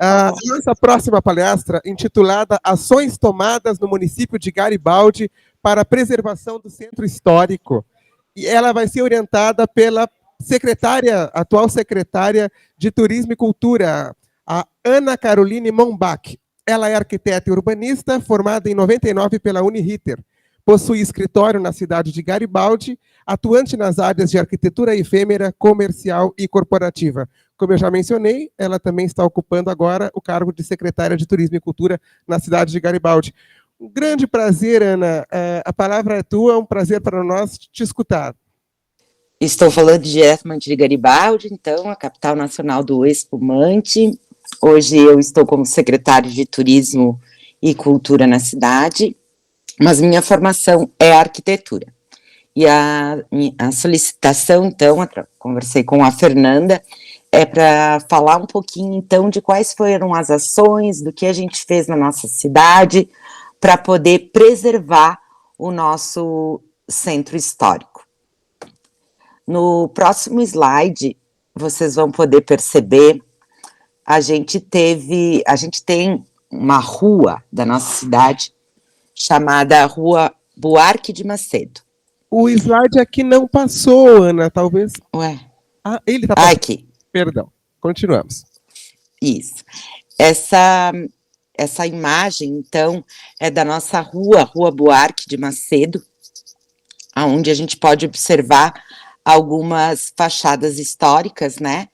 A nossa próxima palestra, intitulada Ações Tomadas no Município de Garibaldi para a Preservação do Centro Histórico. E ela vai ser orientada pela atual secretária de Turismo e Cultura, a Ana Caroline Mombach. Ela é arquiteta e urbanista, formada em 99 pela Uniriter. Possui escritório na cidade de Garibaldi, atuante nas áreas de arquitetura efêmera, comercial e corporativa. Como eu já mencionei, ela também está ocupando agora o cargo de secretária de Turismo e Cultura na cidade de Garibaldi. Um grande prazer, Ana. A palavra é tua, é um prazer para nós te escutar. Estou falando diretamente de Garibaldi, então, a capital nacional do espumante. Hoje eu estou como secretária de Turismo e Cultura na cidade, mas minha formação é arquitetura. E a solicitação, então, conversei com a Fernanda, é para falar um pouquinho, então, de quais foram as ações, do que a gente fez na nossa cidade, para poder preservar o nosso centro histórico. No próximo slide, vocês vão poder perceber, a gente tem uma rua da nossa cidade, chamada Rua Buarque de Macedo. O slide aqui não passou, Ana, talvez... Ué? Ah, ele está passando. Aqui. Perdão, continuamos. Isso. Essa imagem, então, é da nossa Rua Buarque de Macedo, onde a gente pode observar algumas fachadas históricas, né?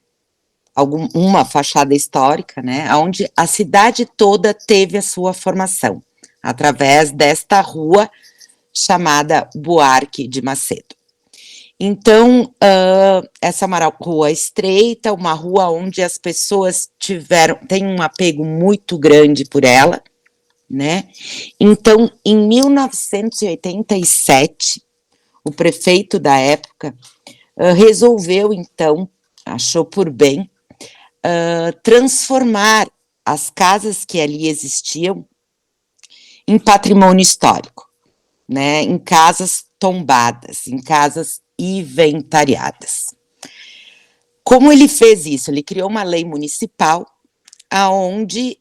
Uma fachada histórica, né? Onde a cidade toda teve a sua formação, através desta rua chamada Buarque de Macedo. Então, essa é uma rua estreita, uma rua onde as pessoas têm um apego muito grande por ela, né? Então, em 1987, o prefeito da época resolveu, então, achou por bem, transformar as casas que ali existiam em patrimônio histórico, né? Em casas tombadas, em casas inventariadas. Como ele fez isso? Ele criou uma lei municipal aonde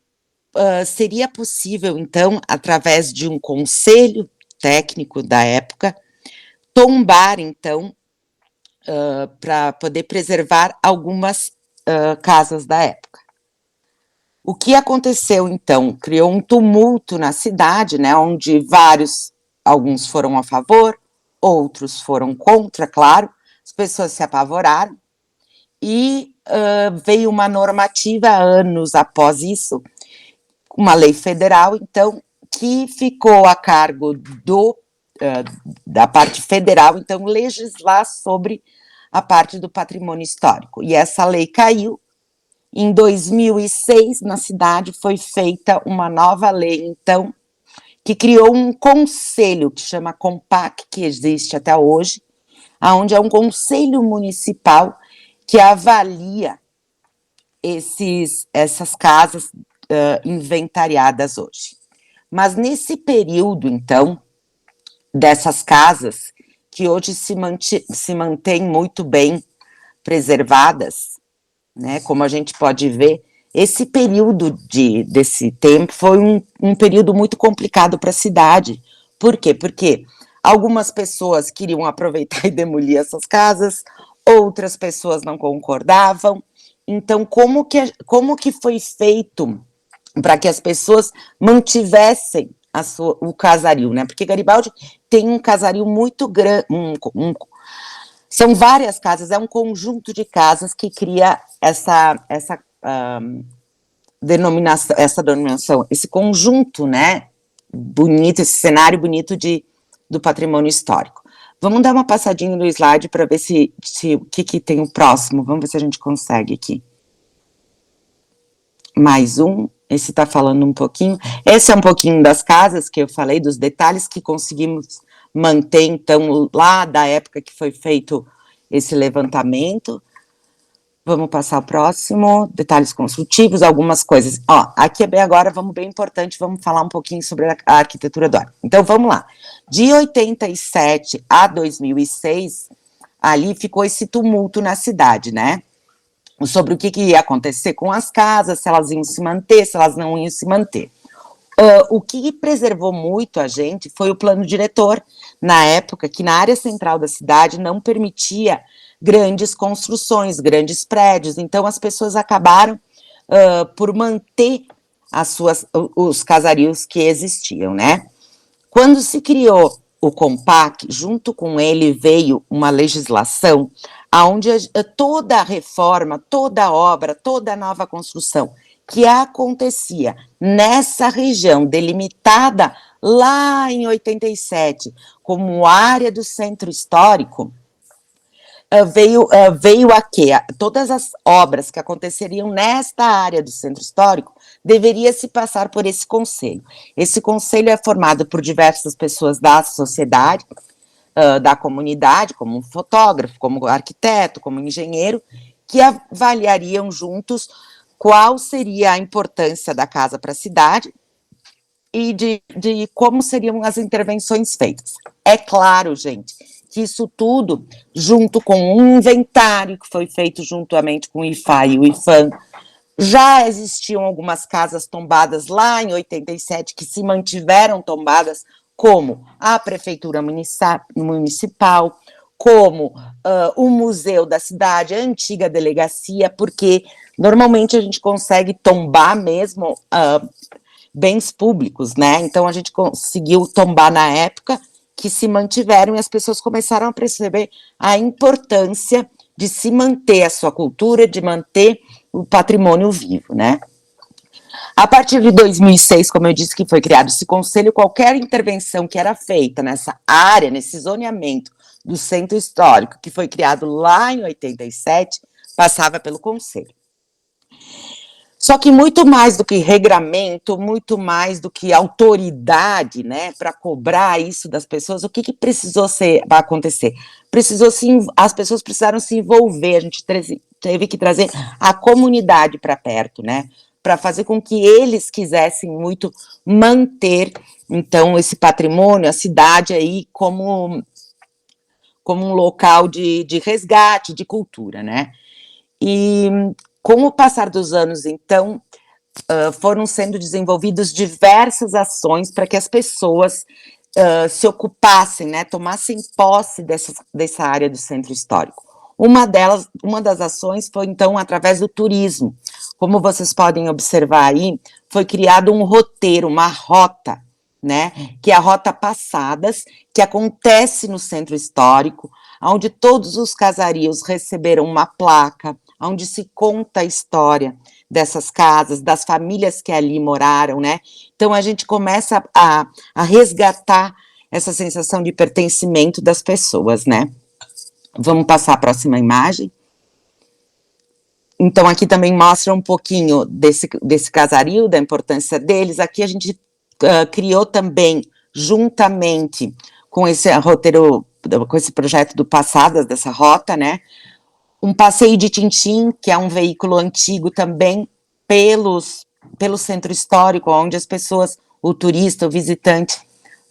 seria possível, então, através de um conselho técnico da época, tombar, então, para poder preservar algumas casas da época. O que aconteceu, então? Criou um tumulto na cidade, né, onde alguns foram a favor, outros foram contra, claro, as pessoas se apavoraram, e veio uma normativa anos após isso, uma lei federal, então, que ficou a cargo da parte federal, então, legislar sobre a parte do patrimônio histórico. E essa lei caiu. Em 2006, na cidade, foi feita uma nova lei, então, que criou um conselho, que chama COMPAC, que existe até hoje, onde é um conselho municipal que avalia essas casas inventariadas hoje. Mas nesse período, então, dessas casas, que hoje se mantêm muito bem preservadas, né, como a gente pode ver, esse período desse tempo foi um período muito complicado para a cidade. Por quê? Porque algumas pessoas queriam aproveitar e demolir essas casas, outras pessoas não concordavam. Então, como que foi feito para que as pessoas mantivessem o casario, né? Porque Garibaldi tem um casario muito grande, são várias casas, é um conjunto de casas que cria essa denominação, esse conjunto, né, bonito, esse cenário bonito do patrimônio histórico. Vamos dar uma passadinha no slide para ver o que tem o próximo, vamos ver se a gente consegue aqui. Mais um, esse está falando um pouquinho, esse é um pouquinho das casas que eu falei, dos detalhes que conseguimos manter, então, lá da época que foi feito esse levantamento. Vamos passar ao próximo, detalhes construtivos, algumas coisas. Ó, aqui é bem agora, bem importante, vamos falar um pouquinho sobre a arquitetura do ar. Então, vamos lá. De 87 a 2006, ali ficou esse tumulto na cidade, né? sobre o que ia acontecer com as casas, se elas iam se manter, se elas não iam se manter. O que preservou muito a gente foi o plano diretor, na época, que na área central da cidade não permitia grandes construções, grandes prédios, então as pessoas acabaram por manter os casarios que existiam, né? Quando se criou o Compac, junto com ele veio uma legislação onde toda a reforma, toda a obra, toda a nova construção que acontecia nessa região delimitada lá em 87 como área do centro histórico, veio a quê? Todas as obras que aconteceriam nesta área do centro histórico deveria se passar por esse conselho. Esse conselho é formado por diversas pessoas da sociedade, da comunidade, como um fotógrafo, como arquiteto, como engenheiro, que avaliariam juntos qual seria a importância da casa para a cidade e de como seriam as intervenções feitas. É claro, gente, que isso tudo, junto com um inventário que foi feito juntamente com o IFA e o IFAM, já existiam algumas casas tombadas lá em 87 que se mantiveram tombadas, como a Prefeitura Municipal, como o Museu da Cidade, a antiga delegacia, porque normalmente a gente consegue tombar mesmo bens públicos, né? Então a gente conseguiu tombar na época que se mantiveram e as pessoas começaram a perceber a importância de se manter a sua cultura, de manter o patrimônio vivo, né? A partir de 2006, como eu disse que foi criado esse conselho, qualquer intervenção que era feita nessa área, nesse zoneamento do centro histórico, que foi criado lá em 87, passava pelo conselho. Só que muito mais do que regramento, muito mais do que autoridade, né, para cobrar isso das pessoas, o que precisou acontecer? As pessoas precisaram se envolver, a gente teve que trazer a comunidade para perto, né, para fazer com que eles quisessem muito manter, então, esse patrimônio, a cidade aí como um local de resgate, de cultura, né. E com o passar dos anos, então, foram sendo desenvolvidas diversas ações para que as pessoas se ocupassem, né, tomassem posse dessa área do centro histórico. Uma das ações foi, então, através do turismo. Como vocês podem observar aí, foi criado um roteiro, uma rota, né, que é a Rota Passadas, que acontece no centro histórico, onde todos os casarios receberam uma placa, onde se conta a história dessas casas, das famílias que ali moraram, né? Então, a gente começa a resgatar essa sensação de pertencimento das pessoas, né? Vamos passar a próxima imagem. Então, aqui também mostra um pouquinho desse casario, da importância deles. Aqui a gente criou também, juntamente com esse roteiro, com esse projeto do Passadas, dessa rota, né? Um passeio de Tintim, que é um veículo antigo também pelo centro histórico, onde as pessoas, o turista, o visitante,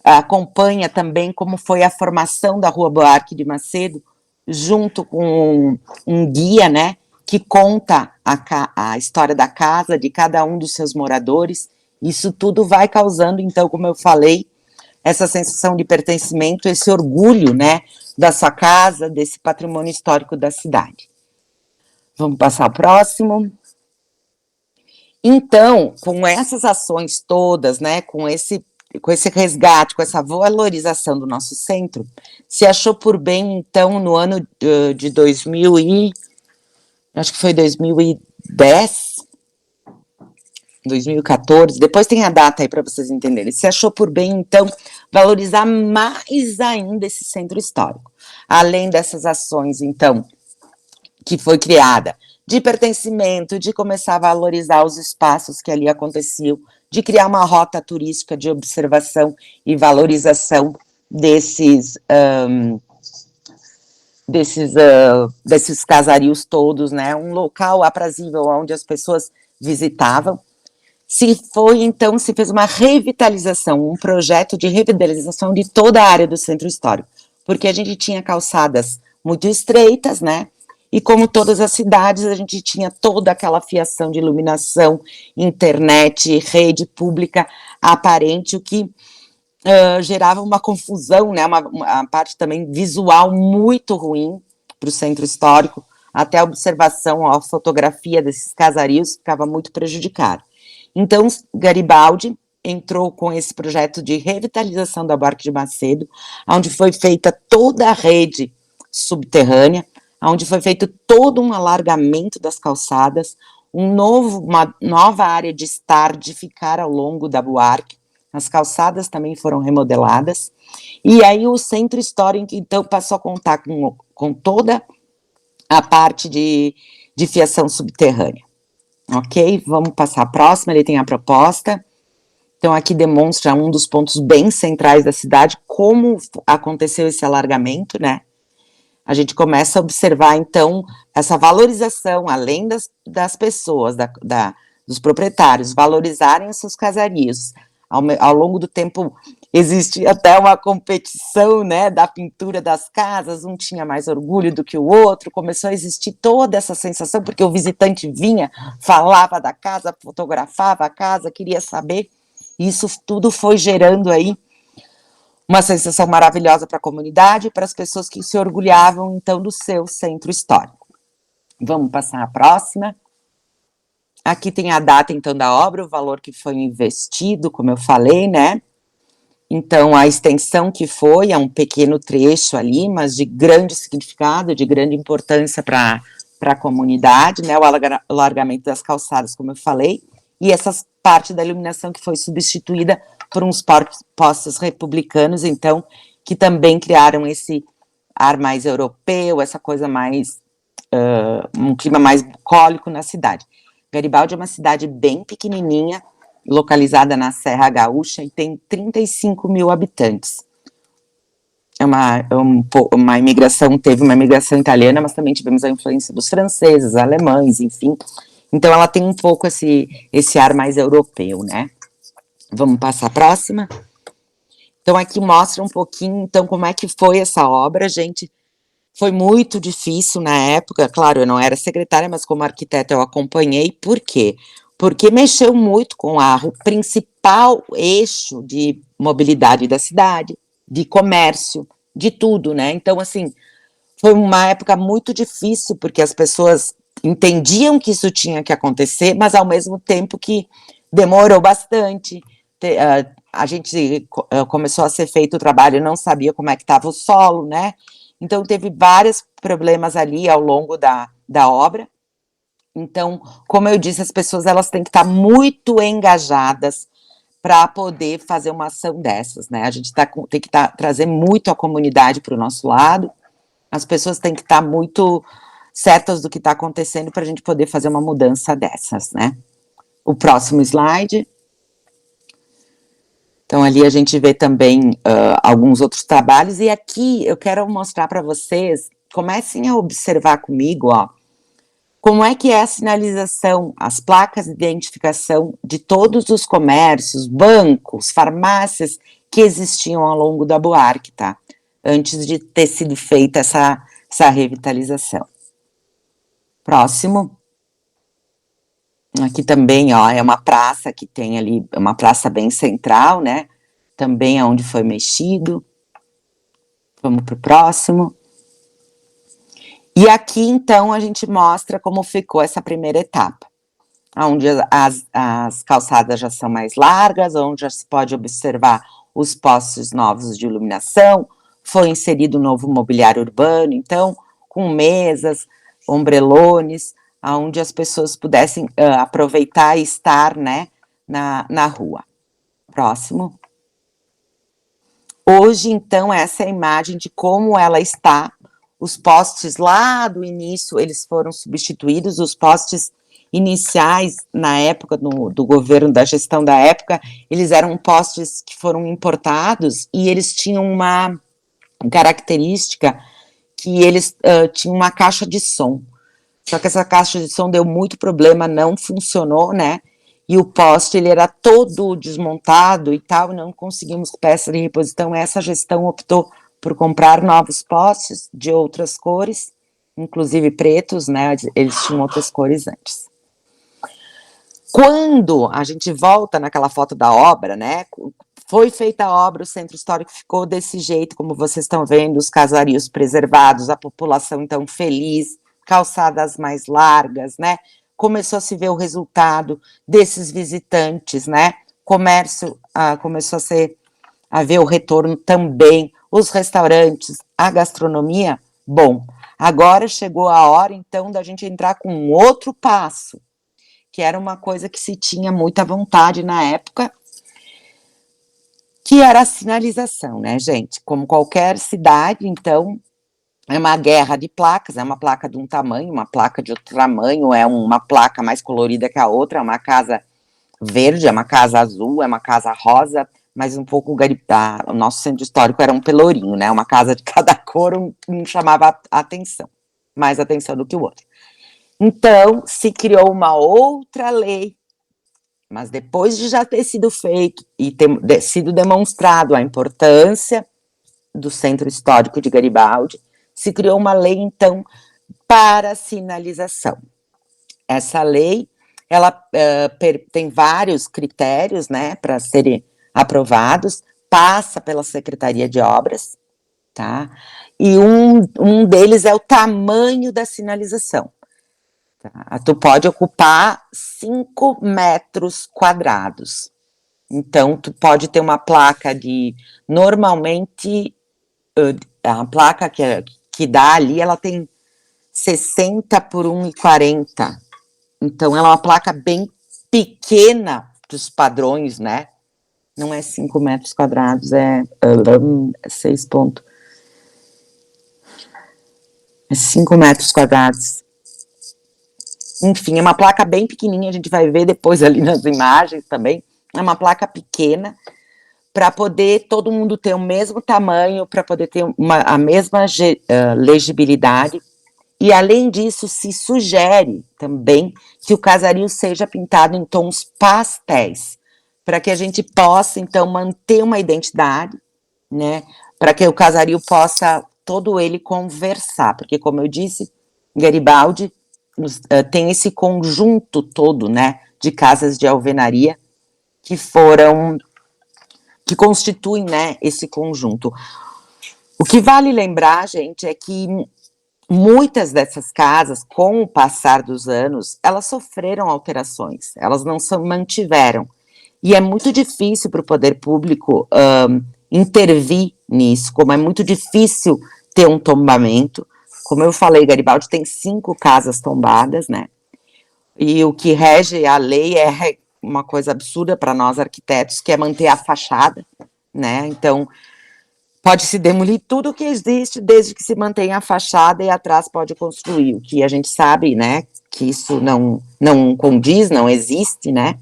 acompanha também como foi a formação da Rua Buarque de Macedo, junto com um guia, né, que conta a história da casa, de cada um dos seus moradores. Isso tudo vai causando, então, como eu falei, essa sensação de pertencimento, esse orgulho, né, da sua casa, desse patrimônio histórico da cidade. Vamos passar ao próximo. Então, com essas ações todas, né, com esse resgate, com essa valorização do nosso centro, se achou por bem, então, no ano de 2010, 2014, depois tem a data aí para vocês entenderem, se achou por bem, então, valorizar mais ainda esse centro histórico. Além dessas ações, então, que foi criada, de pertencimento, de começar a valorizar os espaços que ali aconteciam, de criar uma rota turística de observação e valorização desses casarios todos, né, um local aprazível onde as pessoas visitavam. Se fez uma revitalização, um projeto de revitalização de toda a área do centro histórico, porque a gente tinha calçadas muito estreitas, né, e como todas as cidades, a gente tinha toda aquela fiação de iluminação, internet, rede pública aparente, o que gerava uma confusão, né, uma parte também visual muito ruim para o centro histórico, até a observação, a fotografia desses casarios ficava muito prejudicada. Então, Garibaldi entrou com esse projeto de revitalização da Buarque de Macedo, onde foi feita toda a rede subterrânea, onde foi feito todo um alargamento das calçadas, uma nova área de estar, de ficar ao longo da Buarque. As calçadas também foram remodeladas, e aí o centro histórico, então, passou a contar com toda a parte de fiação subterrânea. Ok? Vamos passar a próxima, ele tem a proposta. Então, aqui demonstra um dos pontos bem centrais da cidade, como aconteceu esse alargamento, né? A gente começa a observar, então, essa valorização, além das pessoas, dos proprietários, valorizarem os seus casarios. Ao longo do tempo, existe até uma competição, né, da pintura das casas, um tinha mais orgulho do que o outro, começou a existir toda essa sensação, porque o visitante vinha, falava da casa, fotografava a casa, queria saber, e isso tudo foi gerando aí uma sensação maravilhosa para a comunidade e para as pessoas que se orgulhavam, então, do seu centro histórico. Vamos passar a próxima. Aqui tem a data, então, da obra, o valor que foi investido, como eu falei, né? Então, a extensão que foi, é um pequeno trecho ali, mas de grande significado, de grande importância para a comunidade, né? O alargamento das calçadas, como eu falei, e essa parte da iluminação que foi substituída por uns postes republicanos, então, que também criaram esse ar mais europeu, essa coisa mais, um clima mais bucólico na cidade. Garibaldi é uma cidade bem pequenininha, localizada na Serra Gaúcha, e tem 35 mil habitantes. Uma imigração, teve uma imigração italiana, mas também tivemos a influência dos franceses, alemães, enfim. Então, ela tem um pouco esse ar mais europeu, né? Vamos passar a próxima. Então, aqui mostra um pouquinho, então, como é que foi essa obra, gente. Foi muito difícil na época, claro, eu não era secretária, mas como arquiteta eu acompanhei. Por quê? Porque mexeu muito com o principal eixo de mobilidade da cidade, de comércio, de tudo, né? Então, assim, foi uma época muito difícil, porque as pessoas entendiam que isso tinha que acontecer, mas ao mesmo tempo que demorou bastante. A gente começou a ser feito o trabalho e não sabia como é que estava o solo, né? Então, teve vários problemas ali ao longo da obra. Então, como eu disse, as pessoas elas têm que estar muito engajadas para poder fazer uma ação dessas, né? A gente tem que trazer muito a comunidade para o nosso lado, as pessoas têm que estar muito certas do que está acontecendo para a gente poder fazer uma mudança dessas, né? O próximo slide. Então, ali a gente vê também alguns outros trabalhos, e aqui eu quero mostrar para vocês, comecem a observar comigo, ó, como é que é a sinalização, as placas de identificação de todos os comércios, bancos, farmácias que existiam ao longo da Buarque, tá? Antes de ter sido feita essa revitalização. Próximo. Aqui também, ó, é uma praça que tem ali, uma praça bem central, né? Também é onde foi mexido. Vamos para o próximo. E aqui, então, a gente mostra como ficou essa primeira etapa, onde as calçadas já são mais largas, onde já se pode observar os postes novos de iluminação, foi inserido um novo mobiliário urbano, então, com mesas, ombrelones, onde as pessoas pudessem aproveitar e estar, né, na rua. Próximo. Hoje, então, essa é a imagem de como ela está. Os postes lá do início, eles foram substituídos, os postes iniciais, na época do governo, da gestão da época, eles eram postes que foram importados e eles tinham uma característica que eles tinham uma caixa de som. Só que essa caixa de som deu muito problema, não funcionou, né? E o poste, ele era todo desmontado e tal, não conseguimos peça de reposição. Essa gestão optou por comprar novos postes de outras cores inclusive pretos, né? Eles tinham outras cores antes. Quando a gente volta naquela foto da obra, né? Foi feita a obra, o centro histórico ficou desse jeito, como vocês estão vendo, os casarios preservados, a população então feliz, calçadas mais largas, né? Começou a se ver o resultado desses visitantes, né? Comércio começou a ver o retorno também, os restaurantes, a gastronomia. Bom, agora chegou a hora então da gente entrar com um outro passo, que era uma coisa que se tinha muita vontade na época, que era a sinalização, né, gente? Como qualquer cidade, então, é uma guerra de placas, é uma placa de um tamanho, uma placa de outro tamanho, é uma placa mais colorida que a outra, é uma casa verde, é uma casa azul, é uma casa rosa, mas um pouco o nosso centro histórico era um pelourinho, né? Uma casa de cada cor, um chamava a atenção, mais atenção do que o outro. Então, se criou uma outra lei, mas depois de já ter sido feito e ter sido demonstrado a importância do Centro Histórico de Garibaldi, se criou uma lei, então, para sinalização. Essa lei, ela tem vários critérios, né, para serem aprovados, passa pela Secretaria de Obras, tá? E um deles é o tamanho da sinalização. Tá? Tu pode ocupar 5 metros quadrados. Então, tu pode ter uma placa de, normalmente, a placa que dá ali, ela tem 60 por 1,40. Então, ela é uma placa bem pequena dos padrões, né? Não é 5 metros quadrados, é 6 pontos. É 5 metros quadrados. Enfim, é uma placa bem pequenininha, a gente vai ver depois ali nas imagens também. É uma placa pequena, para poder todo mundo ter o mesmo tamanho, para poder ter a mesma legibilidade. E, além disso, se sugere também que o casario seja pintado em tons pastéis, para que a gente possa, então, manter uma identidade, né? Para que o casario possa, todo ele, conversar. Porque, como eu disse, Garibaldi tem esse conjunto todo, né, de casas de alvenaria que constituem, né, esse conjunto. O que vale lembrar, gente, é que muitas dessas casas, com o passar dos anos, elas sofreram alterações, elas não se mantiveram. E é muito difícil para o poder público intervir nisso, como é muito difícil ter um tombamento. Como eu falei, Garibaldi tem 5 casas tombadas, né? E o que rege a lei é uma coisa absurda para nós arquitetos, que é manter a fachada, né? Então, pode-se demolir tudo o que existe, desde que se mantenha a fachada, e atrás pode construir, o que a gente sabe, né, que isso não condiz, não existe, né?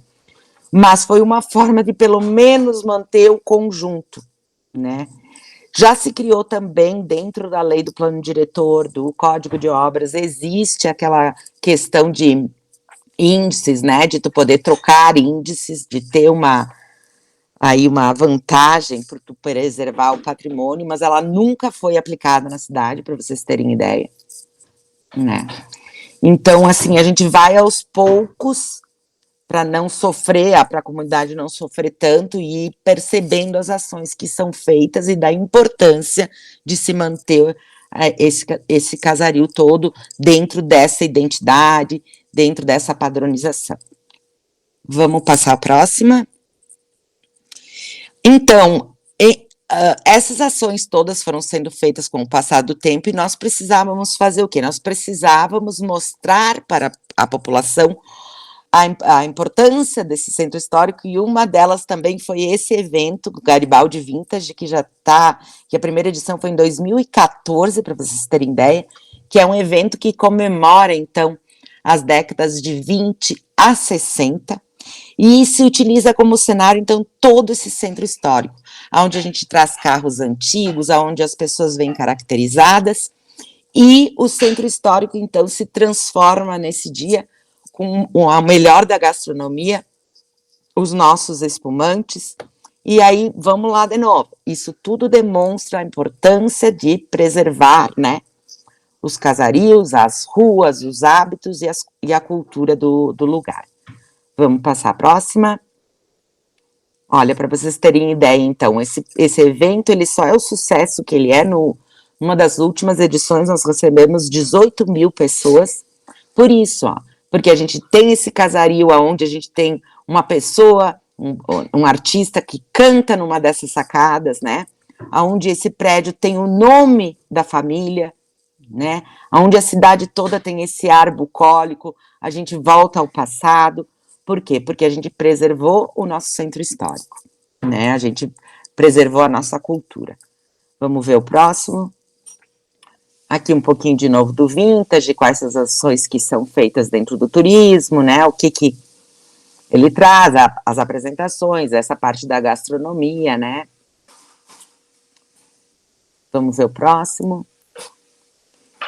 Mas foi uma forma de, pelo menos, manter o conjunto, né? Já se criou também, dentro da lei do plano diretor, do Código de Obras, existe aquela questão de índices, né, de tu poder trocar índices, de ter uma vantagem para tu preservar o patrimônio, mas ela nunca foi aplicada na cidade, para vocês terem ideia, né? Então, assim, a gente vai aos poucos para não sofrer, para a comunidade não sofrer tanto, e ir percebendo as ações que são feitas e da importância de se manter esse casario todo dentro dessa identidade, dentro dessa padronização. Vamos passar a próxima? Então, essas ações todas foram sendo feitas com o passar do tempo, e nós precisávamos fazer o quê? Nós precisávamos mostrar para a população a importância desse centro histórico, e uma delas também foi esse evento, Garibaldi Vintage, que a primeira edição foi em 2014, para vocês terem ideia, que é um evento que comemora, então, as décadas de 20 a 60, e se utiliza como cenário, então, todo esse centro histórico, onde a gente traz carros antigos, onde as pessoas vêm caracterizadas, e o centro histórico, então, se transforma nesse dia com a melhor da gastronomia, os nossos espumantes. E aí, vamos lá de novo. Isso tudo demonstra a importância de preservar, né, os casarios, as ruas, os hábitos e a cultura do lugar. Vamos passar a próxima. Olha, para vocês terem ideia, então, esse evento, ele só é o sucesso que ele é. Numa das últimas edições, nós recebemos 18 mil pessoas, por isso, ó, porque a gente tem esse casario onde a gente tem uma pessoa, um artista que canta numa dessas sacadas, né, onde esse prédio tem o nome da família, né, onde a cidade toda tem esse ar bucólico, a gente volta ao passado. Por quê? Porque a gente preservou o nosso centro histórico, né, a gente preservou a nossa cultura. Vamos ver o próximo. Aqui um pouquinho de novo do vintage, quais as ações que são feitas dentro do turismo, né, o que ele traz, as apresentações, essa parte da gastronomia, né. Vamos ver o próximo.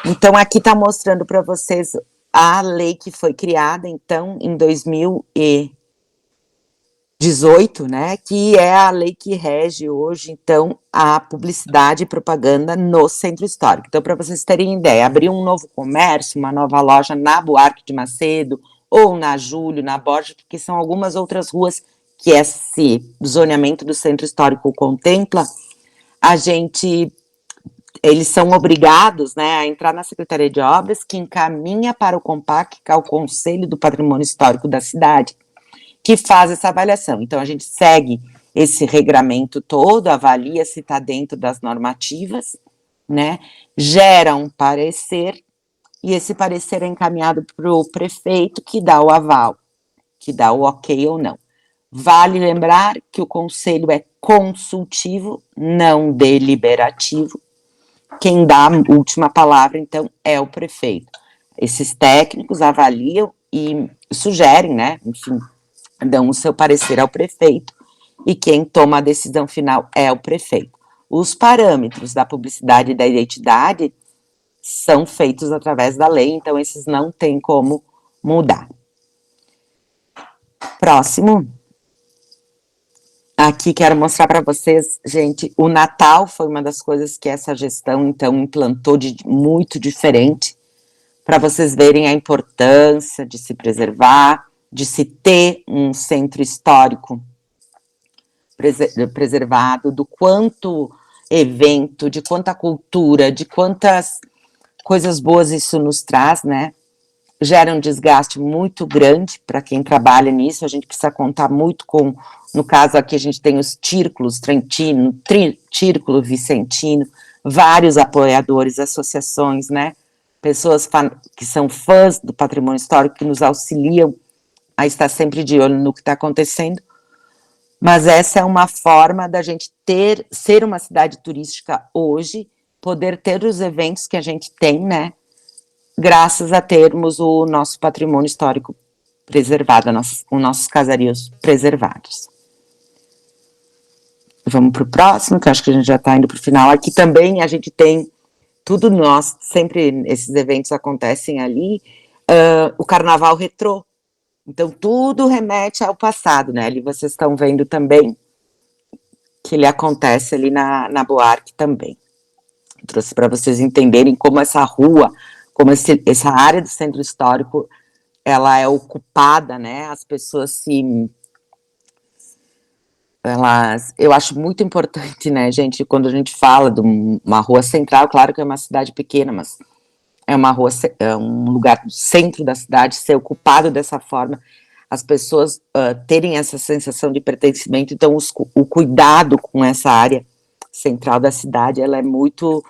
Então, aqui está mostrando para vocês a lei que foi criada, então, em 2018, né, que é a lei que rege hoje, então, a publicidade e propaganda no centro histórico. Então, para vocês terem ideia, abrir um novo comércio, uma nova loja na Buarque de Macedo, ou na Júlio, na Borges, porque são algumas outras ruas que esse zoneamento do centro histórico contempla, eles são obrigados, né, a entrar na Secretaria de Obras, que encaminha para o CONPAC, que é o Conselho do Patrimônio Histórico da cidade, que faz essa avaliação. Então, a gente segue esse regramento todo, avalia se está dentro das normativas, né, gera um parecer, e esse parecer é encaminhado para o prefeito, que dá o aval, que dá o ok ou não. Vale lembrar que o conselho é consultivo, não deliberativo. Quem dá a última palavra, então, é o prefeito. Esses técnicos avaliam e sugerem, né, enfim, dão o seu parecer ao prefeito, e quem toma a decisão final é o prefeito. Os parâmetros da publicidade e da identidade são feitos através da lei, então esses não tem como mudar. Próximo. Aqui quero mostrar para vocês, gente, o Natal foi uma das coisas que essa gestão, então, implantou de muito diferente, para vocês verem a importância de se preservar, de se ter um centro histórico preservado, do quanto evento, de quanta cultura, de quantas coisas boas isso nos traz, né? Gera um desgaste muito grande para quem trabalha nisso, a gente precisa contar muito com, no caso aqui a gente tem os Círculos Trentino, Círculo Vicentino, vários apoiadores, associações, né, pessoas que são fãs do patrimônio histórico, que nos auxiliam a estar sempre de olho no que está acontecendo, mas essa é uma forma da gente ser uma cidade turística hoje, poder ter os eventos que a gente tem, né, graças a termos o nosso patrimônio histórico preservado, os nossos casarios preservados. Vamos para o próximo, que eu acho que a gente já está indo para o final. Aqui também a gente tem tudo sempre esses eventos acontecem ali, o carnaval retrô. Então, tudo remete ao passado, né? Ali vocês estão vendo também que ele acontece ali na Buarque também. Eu trouxe para vocês entenderem como essa rua, como essa área do centro histórico, ela é ocupada, né, as pessoas eu acho muito importante, né, gente, quando a gente fala de uma rua central, claro que é uma cidade pequena, mas é uma rua, é um lugar do centro da cidade, ser ocupado dessa forma, as pessoas terem essa sensação de pertencimento, então o cuidado com essa área central da cidade, ela é muito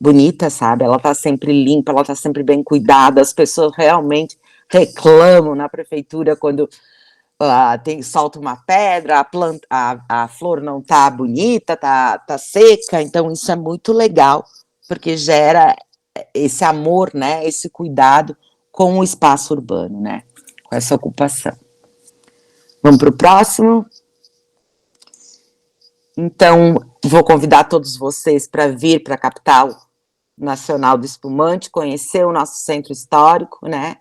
bonita, sabe, ela tá sempre limpa, ela tá sempre bem cuidada, as pessoas realmente reclamam na prefeitura quando solta uma pedra, a flor não tá bonita, tá seca, então isso é muito legal, porque gera esse amor, né, esse cuidado com o espaço urbano, né, com essa ocupação. Vamos para o próximo? Então, vou convidar todos vocês para vir para a capital nacional do espumante, conhecer o nosso centro histórico, né?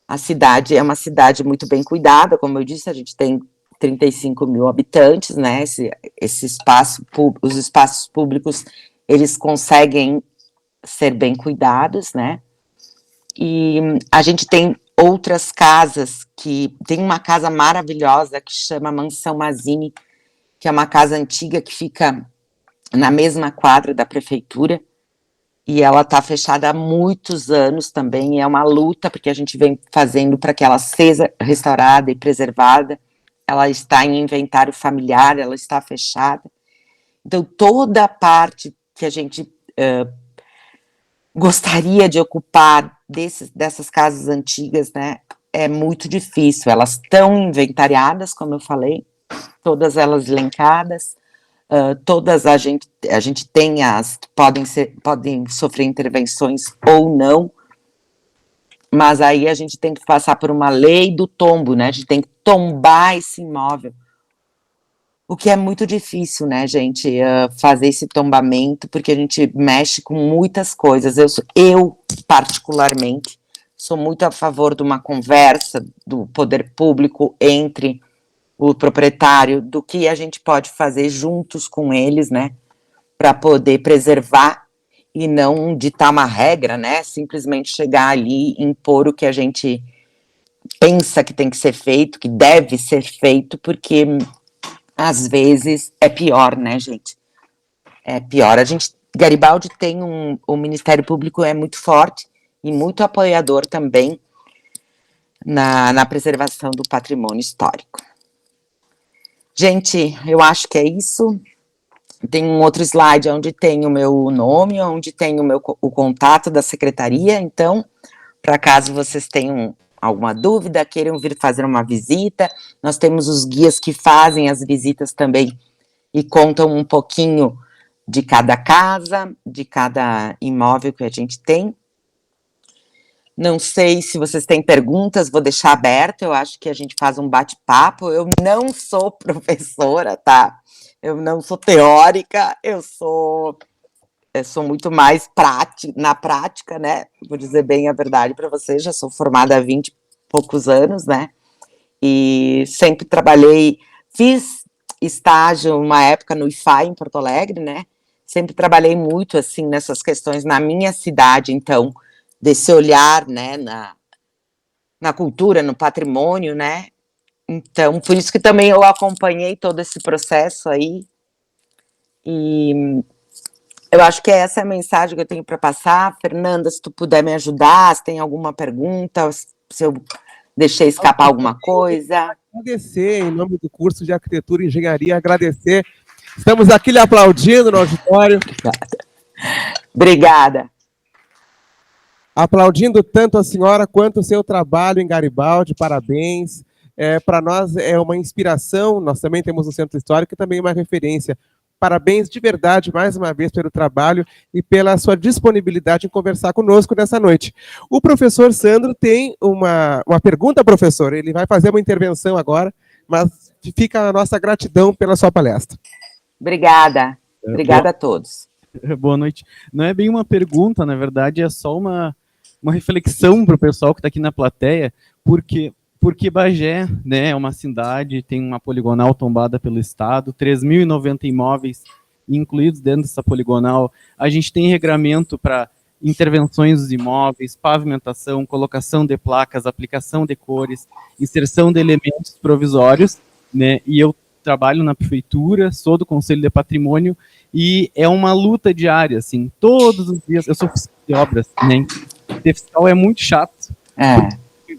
A cidade é uma cidade muito bem cuidada, como eu disse, a gente tem 35 mil habitantes, né? Os espaços públicos, eles conseguem ser bem cuidados, né? E a gente tem outras casas, tem uma casa maravilhosa que chama Mansão Mazzini, que é uma casa antiga que fica na mesma quadra da prefeitura, e ela está fechada há muitos anos também, e é uma luta, porque a gente vem fazendo para que ela seja restaurada e preservada. Ela está em inventário familiar, ela está fechada. Então, toda a parte que a gente gostaria de ocupar dessas casas antigas, né, é muito difícil. Elas estão inventariadas, como eu falei, todas elas elencadas, todas a gente tem podem sofrer intervenções ou não, mas aí a gente tem que passar por uma lei do tombo, né? A gente tem que tombar esse imóvel, o que é muito difícil, né, gente, fazer esse tombamento, porque a gente mexe com muitas coisas. Eu particularmente, sou muito a favor de uma conversa do poder público entre o proprietário, do que a gente pode fazer juntos com eles, né, para poder preservar e não ditar uma regra, né, simplesmente chegar ali e impor o que a gente pensa que tem que ser feito, que deve ser feito, porque às vezes é pior, né, gente? É pior. Garibaldi tem o Ministério Público é muito forte e muito apoiador também na preservação do patrimônio histórico. Gente, eu acho que é isso. Tem um outro slide onde tem o meu nome, onde tem o contato da secretaria. Então, para caso vocês tenham alguma dúvida, queiram vir fazer uma visita, nós temos os guias que fazem as visitas também e contam um pouquinho de cada casa, de cada imóvel que a gente tem. Não sei se vocês têm perguntas, vou deixar aberto, eu acho que a gente faz um bate-papo. Eu não sou professora, tá? Eu não sou teórica, eu sou muito mais na prática, né? Vou dizer bem a verdade para vocês, já sou formada há 20 e poucos anos, né? E sempre trabalhei, fiz estágio uma época no IFAI, em Porto Alegre, né? Sempre trabalhei muito, assim, nessas questões na minha cidade, então, desse olhar, né, na cultura, no patrimônio, né? Então, por isso que também eu acompanhei todo esse processo aí. E eu acho que essa é a mensagem que eu tenho para passar. Fernanda, se tu puder me ajudar, se tem alguma pergunta, se eu deixei escapar alguma coisa. Agradecer, em nome do curso de Arquitetura e Engenharia, agradecer. Estamos aqui lhe aplaudindo no auditório. Obrigada. Aplaudindo tanto a senhora quanto o seu trabalho em Garibaldi, parabéns. Para nós é uma inspiração, nós também temos um centro histórico e também uma referência. Parabéns de verdade, mais uma vez, pelo trabalho e pela sua disponibilidade em conversar conosco nessa noite. O professor Sandro tem uma pergunta, professor, ele vai fazer uma intervenção agora, mas fica a nossa gratidão pela sua palestra. Obrigada. Obrigada a todos. Boa noite. Não é bem uma pergunta, na verdade, é só uma reflexão para o pessoal que está aqui na plateia, porque Bagé, né, é uma cidade, tem uma poligonal tombada pelo Estado, 3.090 imóveis incluídos dentro dessa poligonal. A gente tem regramento para intervenções dos imóveis, pavimentação, colocação de placas, aplicação de cores, inserção de elementos provisórios, né, e eu trabalho na prefeitura, sou do Conselho de Patrimônio, e é uma luta diária, assim, todos os dias. Eu sou fiscal de obras, né, ser fiscal é muito chato,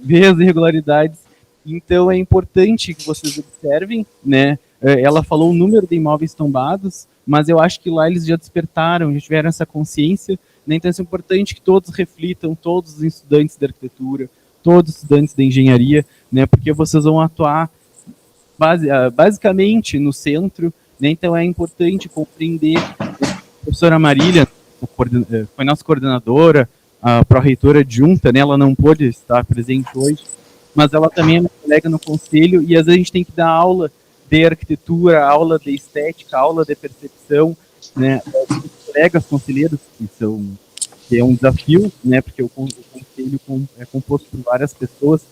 ver as irregularidades, então é importante que vocês observem, né, ela falou o número de imóveis tombados, mas eu acho que lá eles já despertaram, já tiveram essa consciência, né, então é importante que todos reflitam, todos os estudantes de arquitetura, todos os estudantes de engenharia, né, porque vocês vão atuar basicamente no centro, né, então é importante compreender. A professora Marília foi nossa coordenadora, a pró-reitora adjunta, né, ela não pôde estar presente hoje, mas ela também é minha colega no conselho, e às vezes a gente tem que dar aula de arquitetura, aula de estética, aula de percepção, né, os colegas conselheiros, que é um desafio, né, porque o conselho é composto por várias pessoas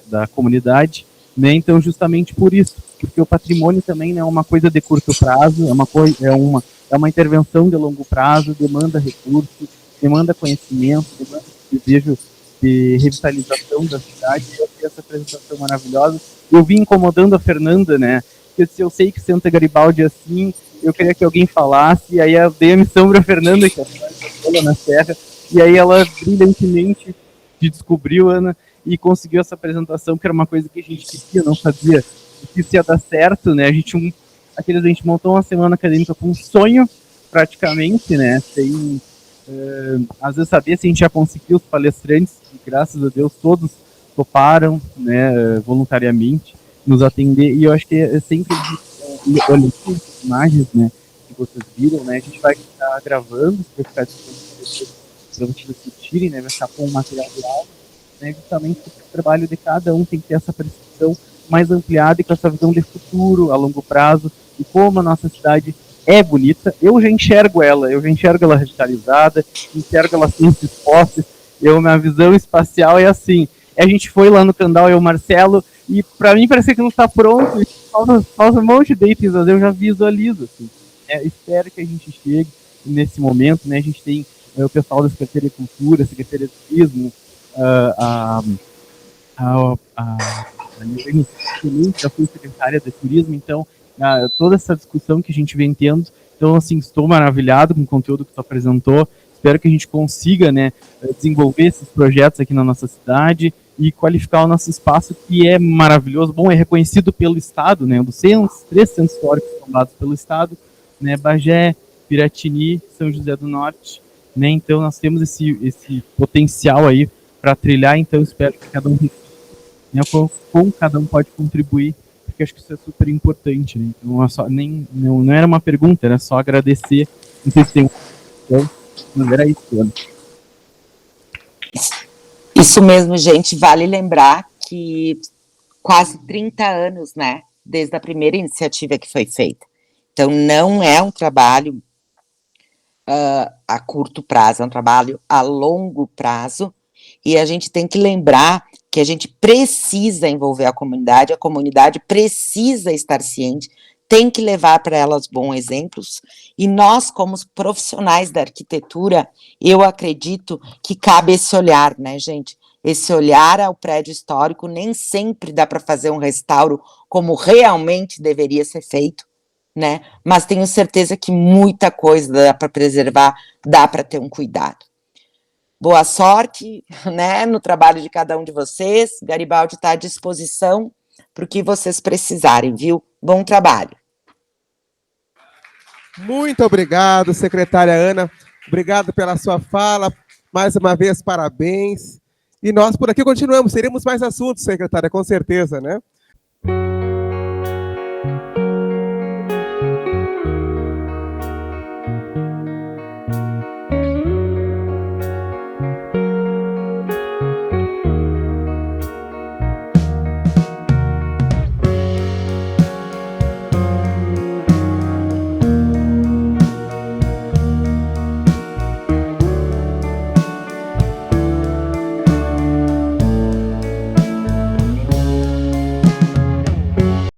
da comunidade, né, então justamente por isso, porque o patrimônio também não é uma coisa de curto prazo, é uma intervenção de longo prazo, demanda recursos, demanda conhecimento, demanda desejo de revitalização da cidade. Eu fiz essa apresentação maravilhosa. Eu vim incomodando a Fernanda, né? Eu sei que Santa Garibaldi é assim, eu queria que alguém falasse, e aí eu dei a missão para a Fernanda, que é na Serra, e aí ela brilhantemente descobriu, Ana, e conseguiu essa apresentação, que era uma coisa que a gente queria, não sabia que isso ia dar certo, né? A gente montou uma semana acadêmica com um sonho, praticamente, né? Sem, às vezes, saber se a gente ia conseguir os palestrantes, e graças a Deus todos toparam, né, voluntariamente, nos atender, e eu acho que é sempre olhando as imagens, né, que vocês viram, né, a gente vai estar gravando, vai ficar disponível para vocês assistirem, né, vai ficar com um material de aula, né, justamente porque o trabalho de cada um tem que ter essa percepção mais ampliada e com essa visão de futuro, a longo prazo, e como a nossa cidade é bonita. Eu já enxergo ela revitalizada, enxergo ela sem esses postes, minha visão espacial é assim. A gente foi lá no Candal, eu e o Marcelo, e para mim parece que não está pronto, falta um monte de itens, mas eu já visualizo, assim. Espero que a gente chegue nesse momento, né? A gente tem o pessoal da Secretaria de Cultura, Secretaria de Turismo, a Liliane, já fui secretária de Turismo, então toda essa discussão que a gente vem tendo, então assim, estou maravilhado com o conteúdo que tu apresentou, espero que a gente consiga, né, desenvolver esses projetos aqui na nossa cidade e qualificar o nosso espaço, que é maravilhoso, bom, é reconhecido pelo Estado, né, dos 3 centros históricos fundados pelo Estado, né, Bagé, Piratini, São José do Norte, né, então nós temos esse potencial aí para trilhar, então espero que cada um, né, como cada um pode contribuir, porque acho que isso é super importante, né, então não era uma pergunta, era só agradecer, não sei se tem então, não era isso, Ana. Isso mesmo, gente, vale lembrar que quase 30 anos, né, desde a primeira iniciativa que foi feita. Então, não é um trabalho a curto prazo, é um trabalho a longo prazo, e a gente tem que lembrar que a gente precisa envolver a comunidade precisa estar ciente, tem que levar para elas bons exemplos, e nós, como profissionais da arquitetura, eu acredito que cabe esse olhar, né, gente? Esse olhar ao prédio histórico, nem sempre dá para fazer um restauro como realmente deveria ser feito, né? Mas tenho certeza que muita coisa dá para preservar, dá para ter um cuidado. Boa sorte, né, no trabalho de cada um de vocês. Garibaldi está à disposição para o que vocês precisarem, viu? Bom trabalho. Muito obrigado, secretária Ana. Obrigado pela sua fala. Mais uma vez, parabéns. E nós por aqui continuamos. Teremos mais assuntos, secretária, com certeza, né?